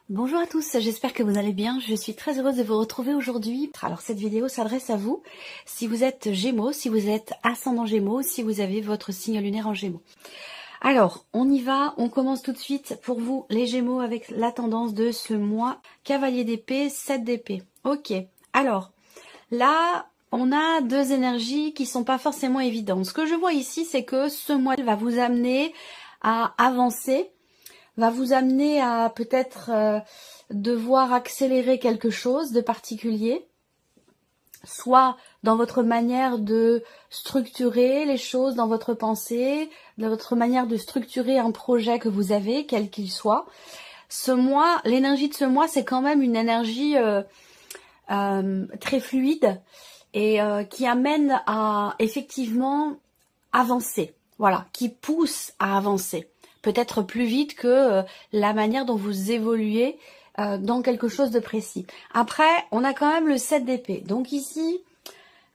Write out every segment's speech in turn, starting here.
Bonjour à tous, j'espère que vous allez bien. Je suis très heureuse de vous retrouver aujourd'hui. Alors cette vidéo s'adresse à vous si vous êtes Gémeaux, si vous êtes ascendant Gémeaux, si vous avez votre signe lunaire en Gémeaux. Alors, on y va, on commence tout de suite pour vous les Gémeaux avec la tendance de ce mois. Cavalier d'épée, 7 d'épée. Ok, alors là, on a deux énergies qui sont pas forcément évidentes. Ce que je vois ici, c'est que ce mois va vous amener à avancer, va vous amener à peut-être devoir accélérer quelque chose de particulier, soit dans votre manière de structurer les choses, dans votre pensée, dans votre manière de structurer un projet que vous avez, quel qu'il soit. Ce mois, l'énergie de ce mois, c'est quand même une énergie très fluide et qui amène à effectivement avancer, voilà, qui pousse à avancer. Peut-être plus vite que la manière dont vous évoluez dans quelque chose de précis. Après, on a quand même le 7 d'épée. Donc ici,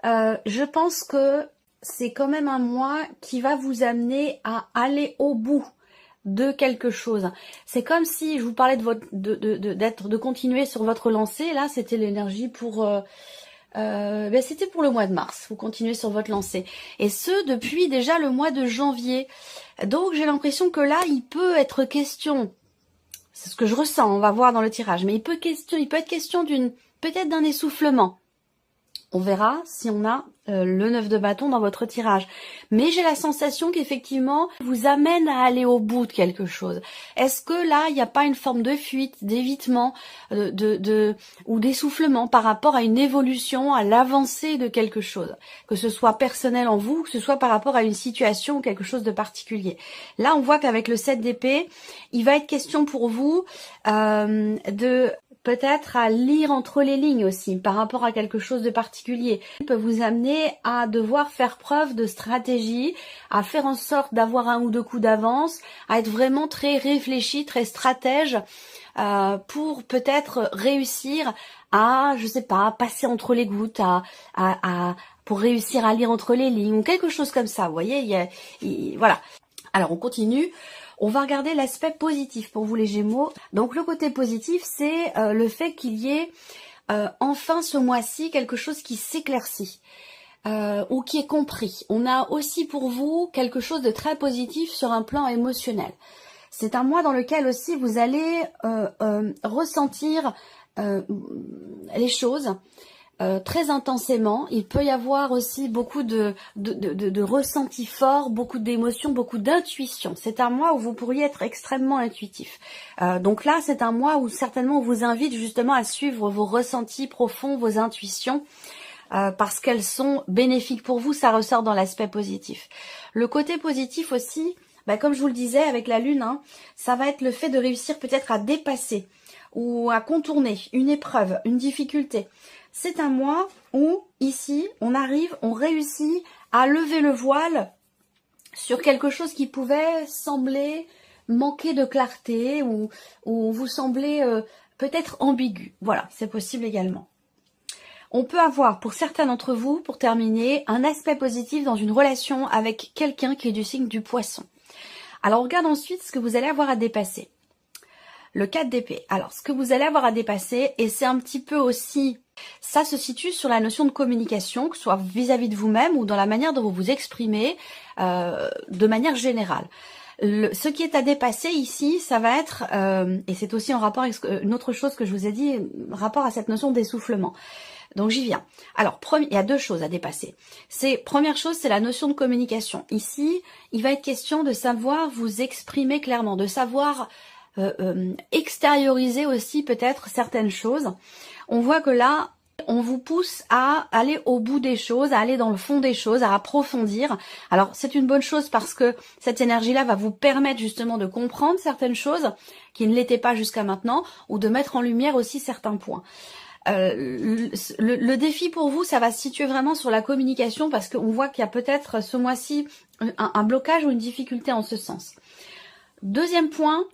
je pense que c'est quand même un mois qui va vous amener à aller au bout de quelque chose. C'est comme si je vous parlais de votre de continuer sur votre lancée. Là, c'était l'énergie pour c'était pour le mois de mars. Vous continuez sur votre lancée. Et ce, depuis déjà le mois de janvier. Donc, j'ai l'impression que là, il peut être question, c'est ce que je ressens, on va voir dans le tirage, mais il peut être question peut-être d'un essoufflement. On verra si on a le 9 de bâton dans votre tirage. Mais j'ai la sensation qu'effectivement, vous amène à aller au bout de quelque chose. Est-ce que là, il n'y a pas une forme de fuite, d'évitement ou d'essoufflement par rapport à une évolution, à l'avancée de quelque chose? Que ce soit personnel en vous, que ce soit par rapport à une situation ou quelque chose de particulier. Là, on voit qu'avec le 7 d'épée, il va être question pour vous de peut-être à lire entre les lignes aussi par rapport à quelque chose de particulier. Il peut vous amener à devoir faire preuve de stratégie, à faire en sorte d'avoir un ou deux coups d'avance, à être vraiment très réfléchi, très stratège pour peut-être réussir à, je sais pas, passer entre les gouttes, pour réussir à lire entre les lignes ou quelque chose comme ça. Vous voyez, voilà. Alors on continue. On va regarder l'aspect positif pour vous les Gémeaux. Donc le côté positif, c'est le fait qu'il y ait enfin ce mois-ci quelque chose qui s'éclaircit ou qui est compris. On a aussi pour vous quelque chose de très positif sur un plan émotionnel. C'est un mois dans lequel aussi vous allez ressentir les choses très intensément. Il peut y avoir aussi beaucoup de ressentis forts, beaucoup d'émotions, beaucoup d'intuition. C'est un mois où vous pourriez être extrêmement intuitif. Donc là, c'est un mois où certainement on vous invite justement à suivre vos ressentis profonds, vos intuitions, parce qu'elles sont bénéfiques pour vous. Ça ressort dans l'aspect positif. Le côté positif aussi, comme je vous le disais avec la lune, ça va être le fait de réussir peut-être à dépasser ou à contourner une épreuve, une difficulté. C'est un mois où, ici, on réussit à lever le voile sur quelque chose qui pouvait sembler manquer de clarté ou vous sembler peut-être ambigu. Voilà, c'est possible également. On peut avoir, pour certains d'entre vous, pour terminer, un aspect positif dans une relation avec quelqu'un qui est du signe du poisson. Alors, on regarde ensuite ce que vous allez avoir à dépasser. Le 4 d'épée. Alors, ce que vous allez avoir à dépasser, et c'est un petit peu aussi, ça se situe sur la notion de communication, que ce soit vis-à-vis de vous-même ou dans la manière dont vous vous exprimez de manière générale. Ce qui est à dépasser ici, ça va être, et c'est aussi en rapport avec une autre chose que je vous ai dit, rapport à cette notion d'essoufflement. Donc j'y viens. Alors, il y a deux choses à dépasser. Première chose, c'est la notion de communication. Ici, il va être question de savoir vous exprimer clairement, de savoir extérioriser aussi peut-être certaines choses. On voit que là, on vous pousse à aller au bout des choses, à aller dans le fond des choses, à approfondir. Alors c'est une bonne chose parce que cette énergie-là va vous permettre justement de comprendre certaines choses qui ne l'étaient pas jusqu'à maintenant ou de mettre en lumière aussi certains points. Le défi pour vous, ça va se situer vraiment sur la communication parce qu'on voit qu'il y a peut-être ce mois-ci un blocage ou une difficulté en ce sens. Deuxième point,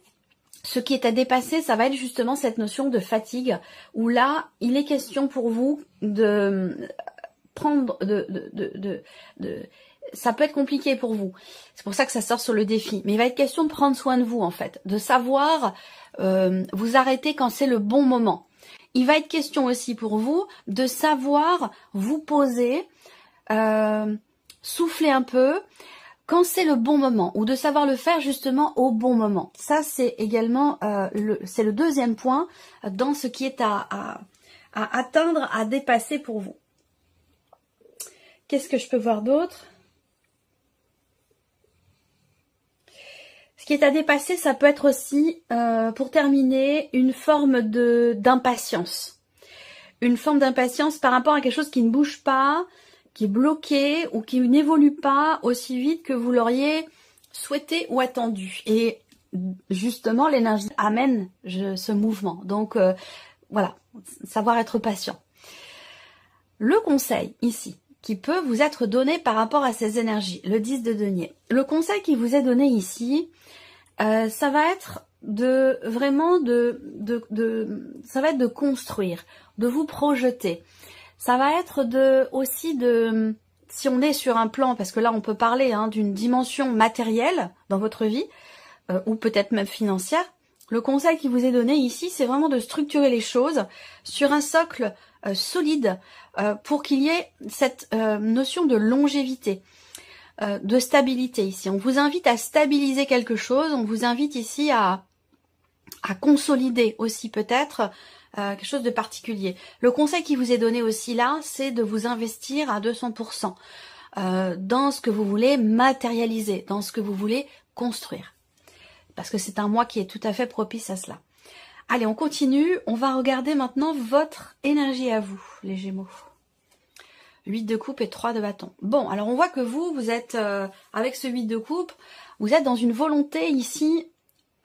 ce qui est à dépasser, ça va être justement cette notion de fatigue, où là, il est question pour vous de prendre, ça peut être compliqué pour vous. C'est pour ça que ça sort sur le défi. Mais il va être question de prendre soin de vous, en fait. De savoir vous arrêter quand c'est le bon moment. Il va être question aussi pour vous de savoir vous poser, souffler un peu quand c'est le bon moment, ou de savoir le faire justement au bon moment. Ça, c'est également c'est le deuxième point dans ce qui est à atteindre, à dépasser pour vous. Qu'est-ce que je peux voir d'autre? Ce qui est à dépasser, ça peut être aussi, pour terminer, une forme d'impatience. Une forme d'impatience par rapport à quelque chose qui ne bouge pas, qui est bloqué ou qui n'évolue pas aussi vite que vous l'auriez souhaité ou attendu. Et justement, l'énergie amène ce mouvement. Donc, voilà, savoir être patient. Le conseil ici, qui peut vous être donné par rapport à ces énergies, le 10 de denier. Le conseil qui vous est donné ici, ça va être ça va être de construire, de vous projeter. Ça va être aussi si on est sur un plan, parce que là on peut parler d'une dimension matérielle dans votre vie, ou peut-être même financière. Le conseil qui vous est donné ici, c'est vraiment de structurer les choses sur un socle solide pour qu'il y ait cette notion de longévité, de stabilité ici. On vous invite à stabiliser quelque chose, on vous invite ici à consolider aussi peut-être quelque chose de particulier. Le conseil qui vous est donné aussi là, c'est de vous investir à 200% dans ce que vous voulez matérialiser, dans ce que vous voulez construire. Parce que c'est un mois qui est tout à fait propice à cela. Allez, on continue. On va regarder maintenant votre énergie à vous, les Gémeaux. 8 de coupe et 3 de bâton. Bon, alors on voit que vous êtes, avec ce 8 de coupe, vous êtes dans une volonté ici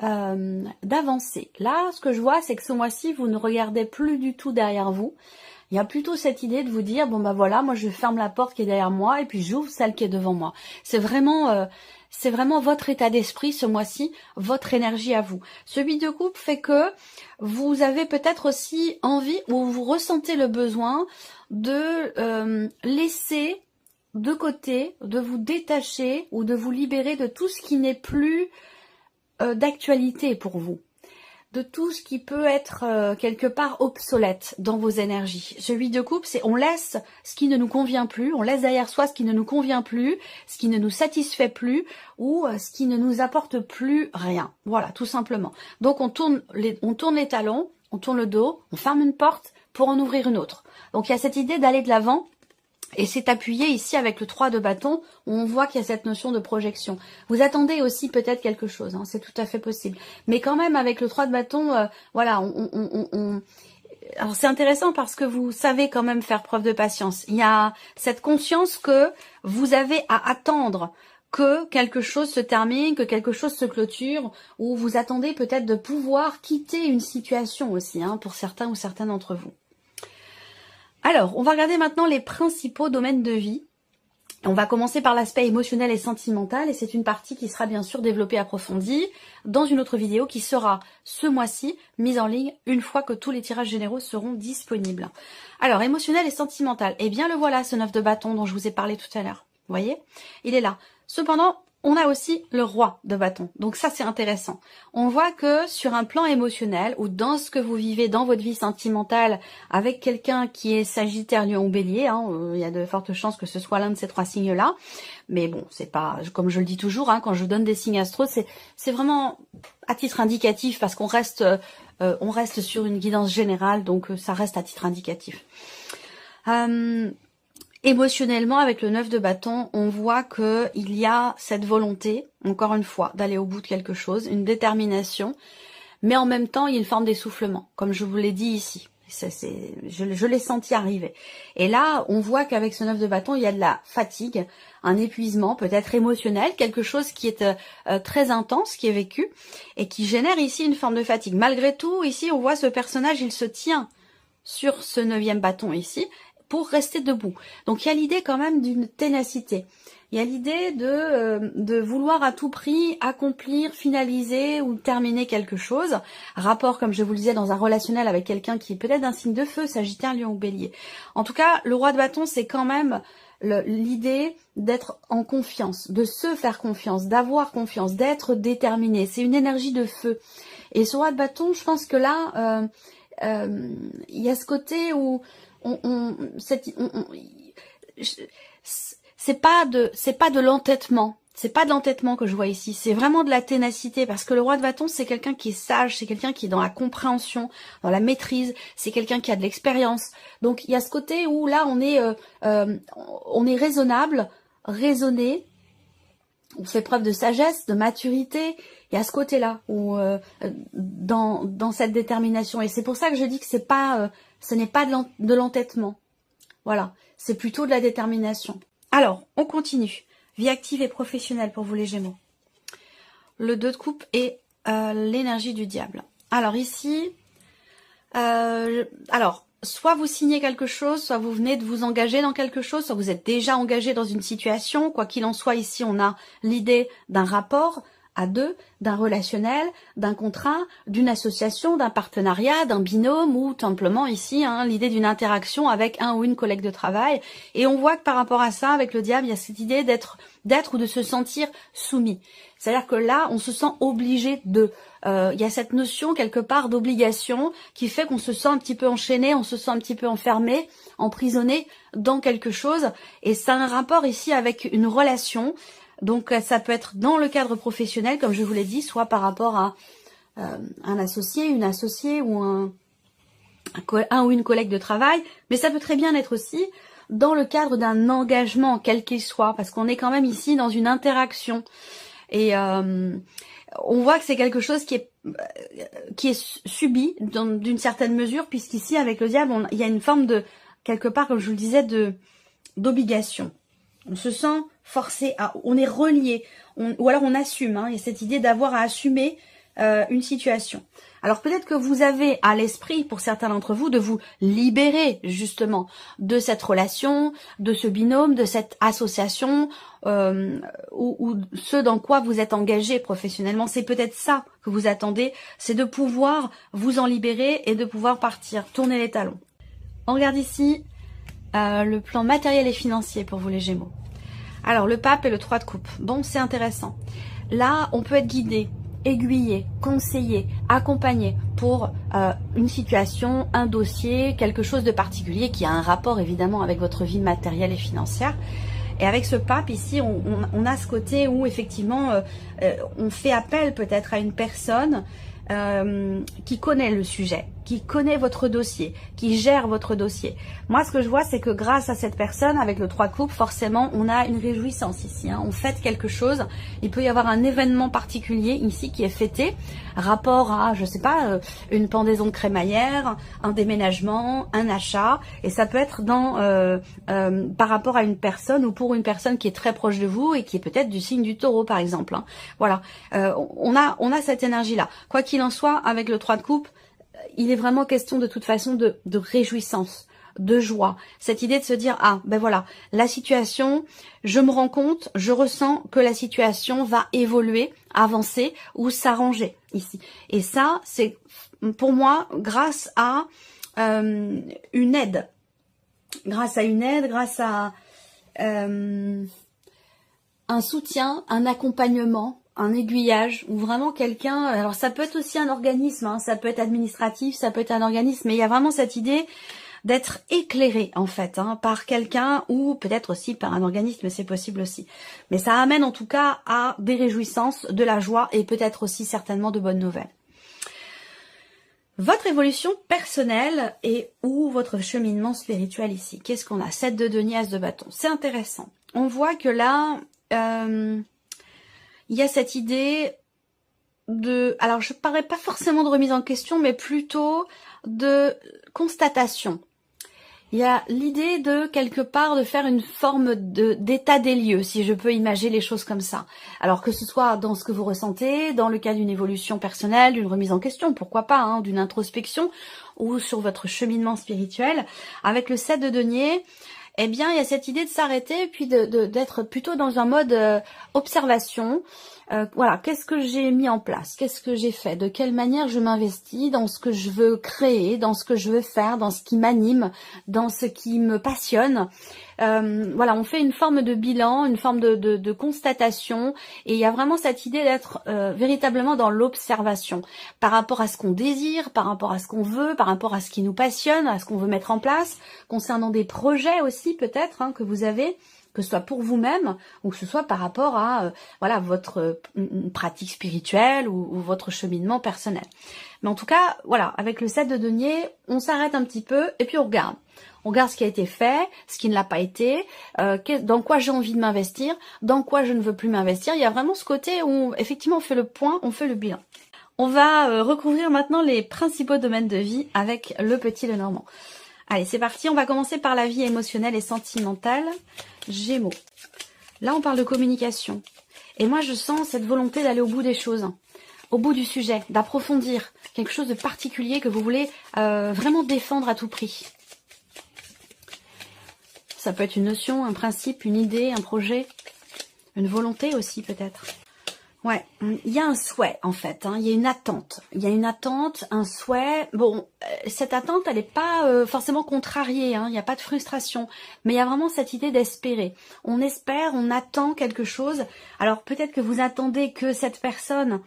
d'avancer. Là, ce que je vois, c'est que ce mois-ci, vous ne regardez plus du tout derrière vous. Il y a plutôt cette idée de vous dire, bon bah voilà, moi je ferme la porte qui est derrière moi et puis j'ouvre celle qui est devant moi. C'est vraiment votre état d'esprit ce mois-ci, votre énergie à vous. Ce 8 de coupe fait que vous avez peut-être aussi envie ou vous ressentez le besoin de laisser de côté, de vous détacher ou de vous libérer de tout ce qui n'est plus d'actualité pour vous, de tout ce qui peut être quelque part obsolète dans vos énergies. Ce 8 de coupe, c'est on laisse ce qui ne nous convient plus, on laisse derrière soi ce qui ne nous convient plus, ce qui ne nous satisfait plus ou ce qui ne nous apporte plus rien. Voilà, tout simplement. Donc on tourne les talons, on tourne le dos, on ferme une porte pour en ouvrir une autre. Donc il y a cette idée d'aller de l'avant. Et c'est appuyé ici avec le 3 de bâton, où on voit qu'il y a cette notion de projection. Vous attendez aussi peut-être quelque chose, c'est tout à fait possible. Mais quand même, avec le 3 de bâton, voilà, alors c'est intéressant parce que vous savez quand même faire preuve de patience. Il y a cette conscience que vous avez à attendre que quelque chose se termine, que quelque chose se clôture, ou vous attendez peut-être de pouvoir quitter une situation aussi, pour certains ou certaines d'entre vous. Alors, on va regarder maintenant les principaux domaines de vie. On va commencer par l'aspect émotionnel et sentimental, et c'est une partie qui sera bien sûr développée, approfondie, dans une autre vidéo qui sera ce mois-ci mise en ligne une fois que tous les tirages généraux seront disponibles. Alors, émotionnel et sentimental, eh bien le voilà, ce 9 de bâton dont je vous ai parlé tout à l'heure. Vous voyez, il est là. Cependant, on a aussi le roi de bâton. Donc ça, c'est intéressant. On voit que sur un plan émotionnel ou dans ce que vous vivez dans votre vie sentimentale avec quelqu'un qui est Sagittaire, Lion ou Bélier, il y a de fortes chances que ce soit l'un de ces trois signes-là. Mais bon, c'est pas, comme je le dis toujours, quand je donne des signes astro, c'est vraiment à titre indicatif parce qu'on reste sur une guidance générale, donc ça reste à titre indicatif. Émotionnellement, avec le 9 de bâton, on voit que il y a cette volonté, encore une fois, d'aller au bout de quelque chose, une détermination, mais en même temps, il y a une forme d'essoufflement, comme je vous l'ai dit ici. Je l'ai senti arriver. Et là, on voit qu'avec ce 9 de bâton, il y a de la fatigue, un épuisement, peut-être émotionnel, quelque chose qui est très intense, qui est vécu, et qui génère ici une forme de fatigue. Malgré tout, ici, on voit ce personnage, il se tient sur ce 9e bâton ici, pour rester debout. Donc il y a l'idée quand même d'une ténacité. Il y a l'idée de vouloir à tout prix accomplir, finaliser ou terminer quelque chose. Rapport, comme je vous le disais, dans un relationnel avec quelqu'un qui est peut-être d'un signe de feu, Sagittaire, Lion ou Bélier. En tout cas, le roi de bâton, c'est quand même l'idée d'être en confiance, de se faire confiance, d'avoir confiance, d'être déterminé. C'est une énergie de feu. Et sur roi de bâton, je pense que là, il y a ce côté où c'est pas de l'entêtement. C'est pas de l'entêtement que je vois ici, c'est vraiment de la ténacité, parce que le roi de bâton, c'est quelqu'un qui est sage, c'est quelqu'un qui est dans la compréhension, dans la maîtrise, c'est quelqu'un qui a de l'expérience. Donc il y a ce côté où là on est raisonnable, raisonné, on fait preuve de sagesse, de maturité. Il y a ce côté-là où dans cette détermination, et c'est pour ça que je dis que ce n'est pas de l'entêtement. Voilà, c'est plutôt de la détermination. Alors, on continue. Vie active et professionnelle pour vous les Gémeaux. Le 2 de coupe et l'énergie du diable. Alors ici, soit vous signez quelque chose, soit vous venez de vous engager dans quelque chose, soit vous êtes déjà engagé dans une situation. Quoi qu'il en soit, ici, on a l'idée d'un rapport à deux, d'un relationnel, d'un contrat, d'une association, d'un partenariat, d'un binôme ou tout simplement ici l'idée d'une interaction avec un ou une collègue de travail. Et on voit que par rapport à ça, avec le diable, il y a cette idée d'être ou de se sentir soumis. C'est-à-dire que là, on se sent obligé de. Il y a cette notion quelque part d'obligation qui fait qu'on se sent un petit peu enchaîné, on se sent un petit peu enfermé, emprisonné dans quelque chose. Et ça a un rapport ici avec une relation. Donc ça peut être dans le cadre professionnel, comme je vous l'ai dit, soit par rapport à un associé, une associée ou un ou une collègue de travail, mais ça peut très bien être aussi dans le cadre d'un engagement, quel qu'il soit, parce qu'on est quand même ici dans une interaction. Et on voit que c'est quelque chose qui est subi d'une certaine mesure, puisqu'ici, avec le diable, il y a une forme de, quelque part, comme je vous le disais, d'obligation. On se sent forcé, on est relié, ou alors on assume. Il y a cette idée d'avoir à assumer une situation. Alors peut-être que vous avez à l'esprit, pour certains d'entre vous, de vous libérer justement de cette relation, de ce binôme, de cette association, ou ce dans quoi vous êtes engagé professionnellement. C'est peut-être ça que vous attendez, c'est de pouvoir vous en libérer et de pouvoir partir, tourner les talons. On regarde ici le plan matériel et financier pour vous les Gémeaux. Alors le pape et le 3 de coupe. Bon, c'est intéressant. Là, on peut être guidé, aiguillé, conseillé, accompagné pour une situation, un dossier, quelque chose de particulier qui a un rapport évidemment avec votre vie matérielle et financière. Et avec ce pape ici, on a ce côté où effectivement on fait appel peut-être à une personne qui connaît le sujet, qui connaît votre dossier, qui gère votre dossier. Moi, ce que je vois, c'est que grâce à cette personne, avec le 3 de coupe, forcément, on a une réjouissance ici. On fête quelque chose. Il peut y avoir un événement particulier ici qui est fêté, rapport à, je sais pas, une pendaison de crémaillère, un déménagement, un achat, et ça peut être par rapport à une personne ou pour une personne qui est très proche de vous et qui est peut-être du signe du Taureau, par exemple. Voilà, on a cette énergie-là. Quoi qu'il en soit, avec le 3 de coupe, il est vraiment question de toute façon de réjouissance, de joie. Cette idée de se dire, ah ben voilà, la situation, je me rends compte, je ressens que la situation va évoluer, avancer ou s'arranger ici. Et ça, c'est pour moi grâce à une aide. Grâce à un soutien, un accompagnement, un aiguillage, ou vraiment quelqu'un, alors ça peut être aussi un organisme, ça peut être administratif, ça peut être un organisme, mais il y a vraiment cette idée d'être éclairé en fait par quelqu'un ou peut-être aussi par un organisme, c'est possible aussi. Mais ça amène en tout cas à des réjouissances, de la joie et peut-être aussi certainement de bonnes nouvelles. Votre évolution personnelle et ou votre cheminement spirituel ici, qu'est-ce qu'on a? 7 de denier, as de bâton, c'est intéressant. On voit que là, il y a cette idée de, alors je ne parlerai pas forcément de remise en question, mais plutôt de constatation. Il y a l'idée de, quelque part, de faire une forme d'état des lieux, si je peux imaginer les choses comme ça. Alors que ce soit dans ce que vous ressentez, dans le cas d'une évolution personnelle, d'une remise en question, pourquoi pas, d'une introspection, ou sur votre cheminement spirituel. Avec le 7 de denier, eh bien, il y a cette idée de s'arrêter, puis d'être plutôt dans un mode observation, Voilà, qu'est-ce que j'ai mis en place, qu'est-ce que j'ai fait, de quelle manière je m'investis dans ce que je veux créer, dans ce que je veux faire, dans ce qui m'anime, dans ce qui me passionne. Voilà, on fait une forme de bilan, une forme de constatation, et il y a vraiment cette idée d'être véritablement dans l'observation par rapport à ce qu'on désire, par rapport à ce qu'on veut, par rapport à ce qui nous passionne, à ce qu'on veut mettre en place, concernant des projets aussi peut-être que vous avez, que ce soit pour vous-même ou que ce soit par rapport à voilà votre pratique spirituelle ou votre cheminement personnel. Mais en tout cas, voilà, avec le 7 de denier, on s'arrête un petit peu et puis on regarde. On regarde ce qui a été fait, ce qui ne l'a pas été, dans quoi j'ai envie de m'investir, dans quoi je ne veux plus m'investir. Il y a vraiment ce côté où effectivement on fait le point, on fait le bilan. On va recouvrir maintenant les principaux domaines de vie avec le petit Lenormand. Allez, c'est parti, on va commencer par la vie émotionnelle et sentimentale. Gémeaux. Là, on parle de communication. Et moi, je sens cette volonté d'aller au bout des choses, au bout du sujet, d'approfondir quelque chose de particulier que vous voulez vraiment défendre à tout prix. Ça peut être une notion, un principe, une idée, un projet, une volonté aussi peut-être. Ouais, il y a un souhait en fait, il y a une attente. Il y a une attente, un souhait. Bon, cette attente, elle n'est pas forcément contrariée, il n'y a pas de frustration. Mais il y a vraiment cette idée d'espérer. On espère, on attend quelque chose. Alors peut-être que vous attendez que cette personne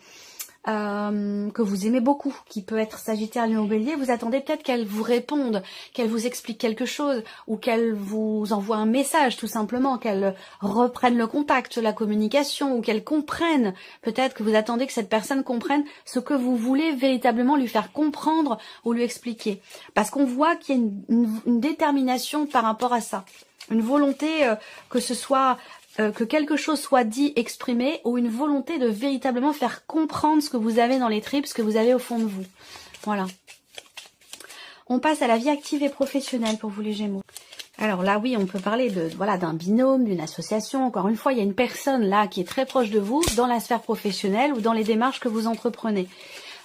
que vous aimez beaucoup, qui peut être Sagittaire, Lion, Bélier, vous attendez peut-être qu'elle vous réponde, qu'elle vous explique quelque chose, ou qu'elle vous envoie un message tout simplement, qu'elle reprenne le contact, la communication, ou qu'elle comprenne. Peut-être que vous attendez que cette personne comprenne ce que vous voulez véritablement lui faire comprendre ou lui expliquer. Parce qu'on voit qu'il y a une détermination par rapport à ça. Une volonté que ce soit... que quelque chose soit dit, exprimé, ou une volonté de véritablement faire comprendre ce que vous avez dans les tripes, ce que vous avez au fond de vous. Voilà. On passe à la vie active et professionnelle pour vous les Gémeaux. Alors là, oui, on peut parler de voilà d'un binôme, d'une association. Encore une fois, il y a une personne là qui est très proche de vous dans la sphère professionnelle ou dans les démarches que vous entreprenez.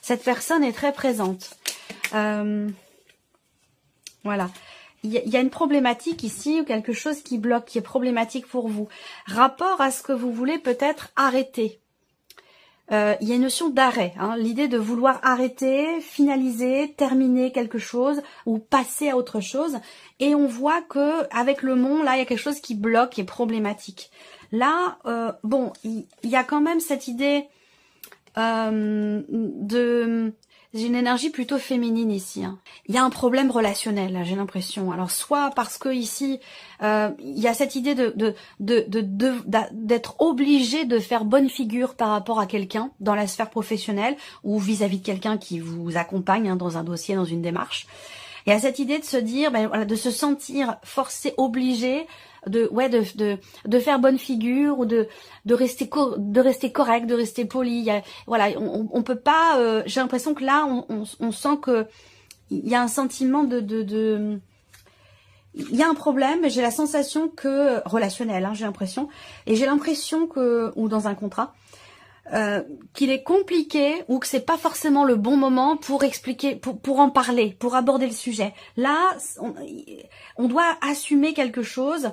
Cette personne est très présente. Voilà. Il y a une problématique ici, ou quelque chose qui bloque, qui est problématique pour vous. Rapport à ce que vous voulez peut-être arrêter. Il y a une notion d'arrêt, l'idée de vouloir arrêter, finaliser, terminer quelque chose ou passer à autre chose. Et on voit que avec le mont, là, il y a quelque chose qui bloque, qui est problématique. Là, bon, il y a quand même cette idée de... J'ai une énergie plutôt féminine ici. Il y a un problème relationnel, là, j'ai l'impression. Alors, soit parce que ici, il y a cette idée d'être obligé de faire bonne figure par rapport à quelqu'un dans la sphère professionnelle ou vis-à-vis de quelqu'un qui vous accompagne dans un dossier, dans une démarche. Il y a cette idée de se dire, voilà, de se sentir forcé, obligé de faire bonne figure ou de rester correct, de rester poli. Voilà, on peut pas. J'ai l'impression que là, on sent que il y a un sentiment il y a un problème. J'ai la sensation que relationnel, j'ai l'impression, et j'ai l'impression que ou dans un contrat. Qu'il est compliqué ou que c'est pas forcément le bon moment pour expliquer, pour en parler, pour aborder le sujet. Là, on doit assumer quelque chose.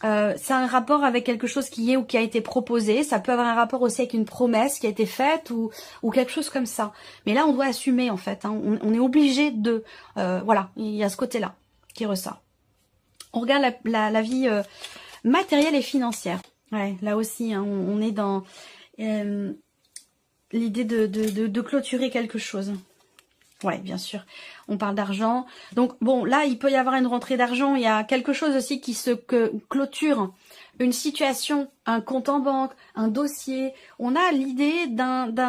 C'est un rapport avec quelque chose qui est ou qui a été proposé. Ça peut avoir un rapport aussi avec une promesse qui a été faite ou quelque chose comme ça. Mais là, on doit assumer en fait. On est obligé de... voilà, il y a ce côté-là qui ressort. On regarde la vie matérielle et financière. Ouais, là aussi, on est dans... l'idée de clôturer quelque chose. Ouais, bien sûr. On parle d'argent. Donc, bon, là, il peut y avoir une rentrée d'argent. Il y a quelque chose aussi qui se clôture. Une situation, un compte en banque, un dossier. On a l'idée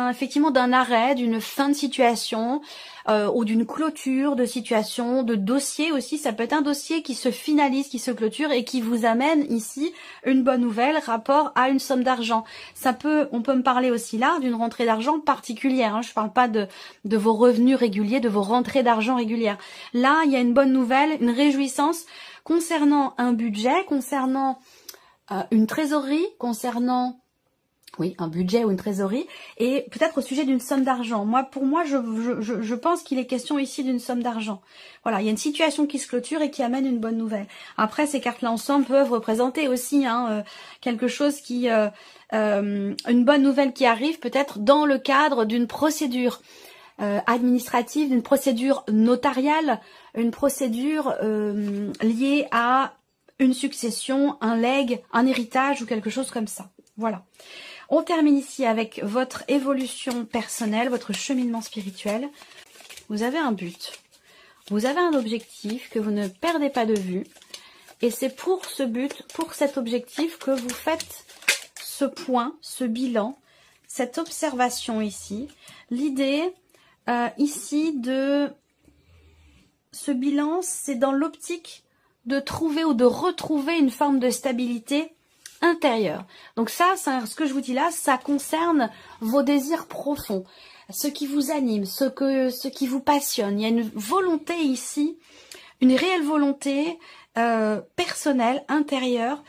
effectivement d'un arrêt, d'une fin de situation ou d'une clôture de situation, de dossier aussi. Ça peut être un dossier qui se finalise, qui se clôture et qui vous amène ici une bonne nouvelle rapport à une somme d'argent. On peut me parler aussi là d'une rentrée d'argent particulière. Je ne parle pas de vos revenus réguliers, de vos rentrées d'argent régulières. Là, il y a une bonne nouvelle, une réjouissance concernant un budget, concernant une trésorerie, concernant Oui, un budget ou une trésorerie, et peut-être au sujet d'une somme d'argent. Pour moi, je pense qu'il est question ici d'une somme d'argent. Voilà, il y a une situation qui se clôture et qui amène une bonne nouvelle. Après, ces cartes-là ensemble peuvent représenter aussi quelque chose une bonne nouvelle qui arrive peut-être dans le cadre d'une procédure administrative, d'une procédure notariale, une procédure liée à une succession, un legs, un héritage ou quelque chose comme ça. Voilà. On termine ici avec votre évolution personnelle, votre cheminement spirituel. Vous avez un but, vous avez un objectif que vous ne perdez pas de vue. Et c'est pour ce but, pour cet objectif que vous faites ce point, ce bilan, cette observation ici. L'idée ici de ce bilan, c'est dans l'optique de trouver ou de retrouver une forme de stabilité intérieur. Donc ça, ce que je vous dis là, ça concerne vos désirs profonds, ce qui vous anime, ce qui vous passionne. Il y a une volonté ici, une réelle volonté personnelle, intérieure,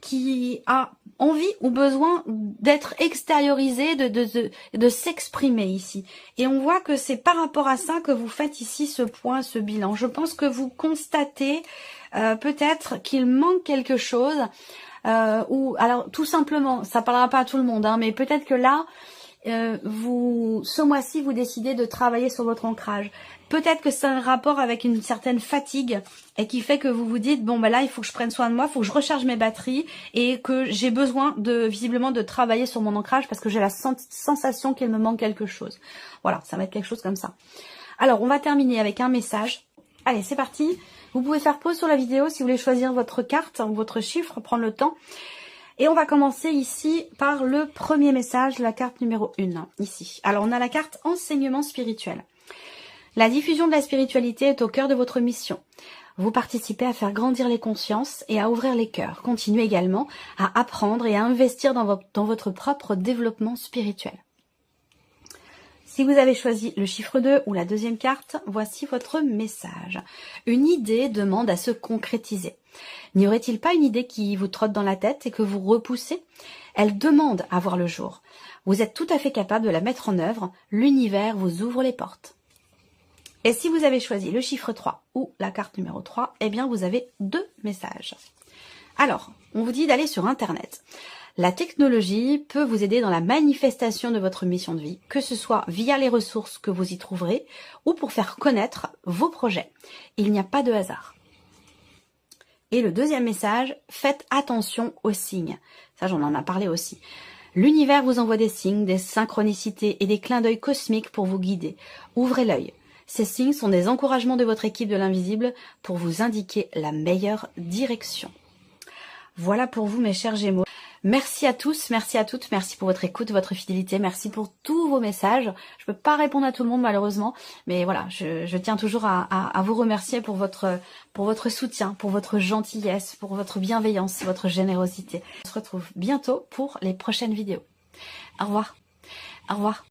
qui a envie ou besoin d'être extériorisée, de s'exprimer ici. Et on voit que c'est par rapport à ça que vous faites ici ce point, ce bilan. Je pense que vous constatez peut-être qu'il manque quelque chose. Ou alors tout simplement, ça parlera pas à tout le monde, mais peut-être que là, ce mois-ci, vous décidez de travailler sur votre ancrage. Peut-être que c'est un rapport avec une certaine fatigue et qui fait que vous vous dites, bon là, il faut que je prenne soin de moi, il faut que je recharge mes batteries et que j'ai besoin visiblement de travailler sur mon ancrage parce que j'ai la sensation qu'il me manque quelque chose. Voilà, ça va être quelque chose comme ça. Alors, on va terminer avec un message. Allez, c'est parti. Vous pouvez faire pause sur la vidéo si vous voulez choisir votre carte ou votre chiffre, prendre le temps. Et on va commencer ici par le premier message, la carte numéro 1, ici. Alors, on a la carte enseignement spirituel. La diffusion de la spiritualité est au cœur de votre mission. Vous participez à faire grandir les consciences et à ouvrir les cœurs. Continuez également à apprendre et à investir dans votre propre développement spirituel. Si vous avez choisi le chiffre 2 ou la deuxième carte, voici votre message. Une idée demande à se concrétiser. N'y aurait-il pas une idée qui vous trotte dans la tête et que vous repoussez? Elle demande à voir le jour. Vous êtes tout à fait capable de la mettre en œuvre. L'univers vous ouvre les portes. Et si vous avez choisi le chiffre 3 ou la carte numéro 3, eh bien vous avez deux messages. Alors, on vous dit d'aller sur Internet. La technologie peut vous aider dans la manifestation de votre mission de vie, que ce soit via les ressources que vous y trouverez ou pour faire connaître vos projets. Il n'y a pas de hasard. Et le deuxième message, faites attention aux signes. Ça, j'en ai parlé aussi. L'univers vous envoie des signes, des synchronicités et des clins d'œil cosmiques pour vous guider. Ouvrez l'œil. Ces signes sont des encouragements de votre équipe de l'invisible pour vous indiquer la meilleure direction. Voilà pour vous, mes chers Gémeaux. Merci à tous, merci à toutes, merci pour votre écoute, votre fidélité, merci pour tous vos messages. Je ne peux pas répondre à tout le monde malheureusement, mais voilà, je tiens toujours à vous remercier pour votre soutien, pour votre gentillesse, pour votre bienveillance, votre générosité. On se retrouve bientôt pour les prochaines vidéos. Au revoir. Au revoir.